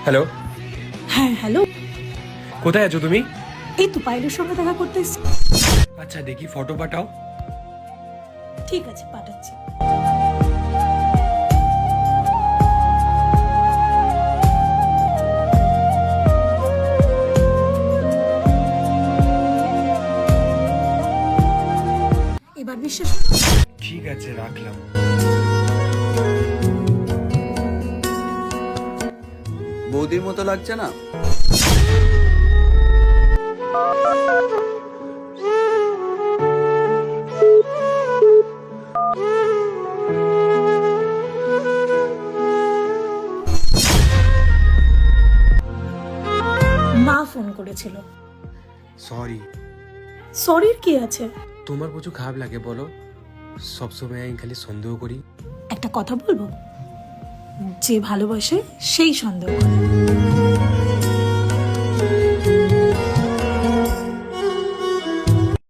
Hello, হ্যাঁ hello. কোথায় আছো তুমি? এই তো পায়েলের সঙ্গে দেখা করতে এসেছি। আচ্ছা দেখি ফটো পাঠাও। ঠিক আছে, পাঠাচ্ছি। এবার বিশ্বাস করো? ঠিক আছে, রাখলাম। বৌদির মতো লাগছে না? মা ফোন করেছিল। সরি। সরির কি আছে? তোমার কিছু খারাপ লাগে বলো? সবসময় আমি খালি সন্দেহ করি। একটা কথা বলবো, যে ভালোবাসে সেই সন্দেহ করে।